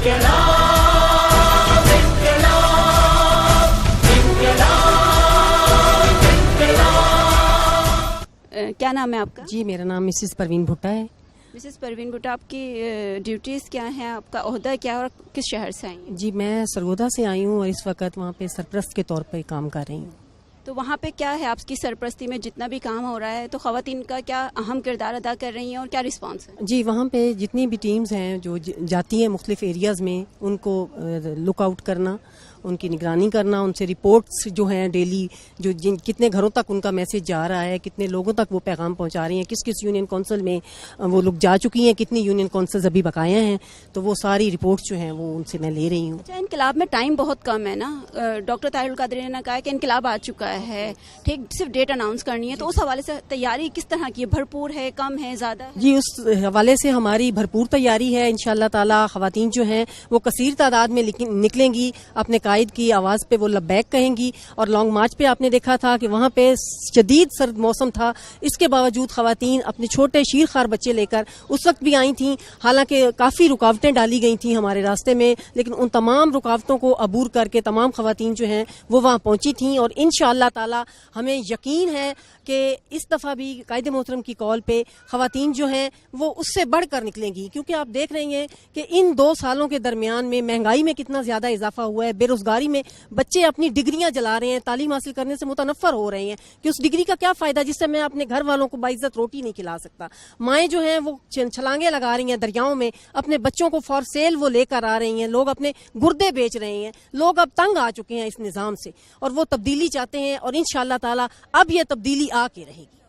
کیا نام ہے آپ کا؟ جی میرا نام مسز پروین بھٹا ہے۔ مسز پروین بھٹا، آپ کی ڈیوٹیز کیا ہیں، آپ کا عہدہ کیا ہے اور کس شہر سے آئی ہیں؟ جی میں سرگودا سے آئی ہوں اور اس وقت وہاں پہ سرپرست کے طور پہ کام کر رہی ہوں۔ تو وہاں پہ کیا ہے آپ کی سرپرستی میں جتنا بھی کام ہو رہا ہے تو خواتین کا کیا اہم کردار ادا کر رہی ہیں اور کیا رسپانس ہے؟ جی وہاں پہ جتنی بھی ٹیمز ہیں جو جاتی ہیں مختلف ایریاز میں، ان کو لک آؤٹ کرنا، ان کی نگرانی کرنا، ان سے رپورٹس جو ہیں ڈیلی جو کتنے گھروں تک ان کا میسج جا رہا ہے، کتنے لوگوں تک وہ پیغام پہنچا رہی ہیں، کس کس یونین کونسل میں وہ لوگ جا چکی ہیں، کتنی یونین کونسلز ابھی بقایا ہیں، تو وہ ساری رپورٹس جو ہیں وہ ان سے میں لے رہی ہوں۔ اچھا، انقلاب میں ٹائم بہت کم ہے نا، ڈاکٹر طاہر القادری نے کہا کہ انقلاب آ چکا ہے، ٹھیک، صرف ڈیٹ اناؤنس کرنی ہے، تو اس حوالے سے تیاری کس طرح کی ہے؟ بھرپور ہے، کم ہے، زیادہ ہے؟ جی اس حوالے سے ہماری بھرپور تیاری ہے، انشاءاللہ تعالی خواتین جو ہیں وہ کثیر تعداد میں نکلیں گی، اپنے قائد کی آواز پہ وہ لبیک کہیں گی، اور لانگ مارچ پہ آپ نے دیکھا تھا کہ وہاں پہ شدید سرد موسم تھا، اس کے باوجود خواتین اپنے چھوٹے شیرخوار بچے لے کر اس وقت بھی آئی تھیں، حالانکہ کافی رکاوٹیں ڈالی گئی تھیں ہمارے راستے میں، لیکن ان تمام رکاوٹوں کو عبور کر کے تمام خواتین جو ہیں وہ وہاں پہنچی تھیں، اور انشاءاللہ تعالی ہمیں یقین ہے کہ اس دفعہ بھی قائد محترم کی کال پہ خواتین جو ہیں وہ اس سے بڑھ کر نکلیں گی، کیونکہ آپ دیکھ رہے ہیں کہ ان 2 سالوں کے درمیان میں مہنگائی میں کتنا زیادہ اضافہ ہوا ہے، بے روزگاری میں بچے اپنی ڈگریاں جلا رہے ہیں، تعلیم حاصل کرنے سے متنفر ہو رہے ہیں کہ اس ڈگری کا کیا فائدہ جس سے میں اپنے گھر والوں کو باعزت روٹی نہیں کھلا سکتا۔ مائیں جو ہیں وہ چھلانگیں لگا رہی ہیں دریاؤں میں، اپنے بچوں کو فار سیل وہ لے کر آ رہی ہیں، لوگ اپنے گردے بیچ رہے ہیں، لوگ اب تنگ آ چکے ہیں اس نظام سے، اور وہ تبدیلی چاہتے ہیں، اور انشاءاللہ تعالی اب یہ تبدیلی آ کے رہے گی۔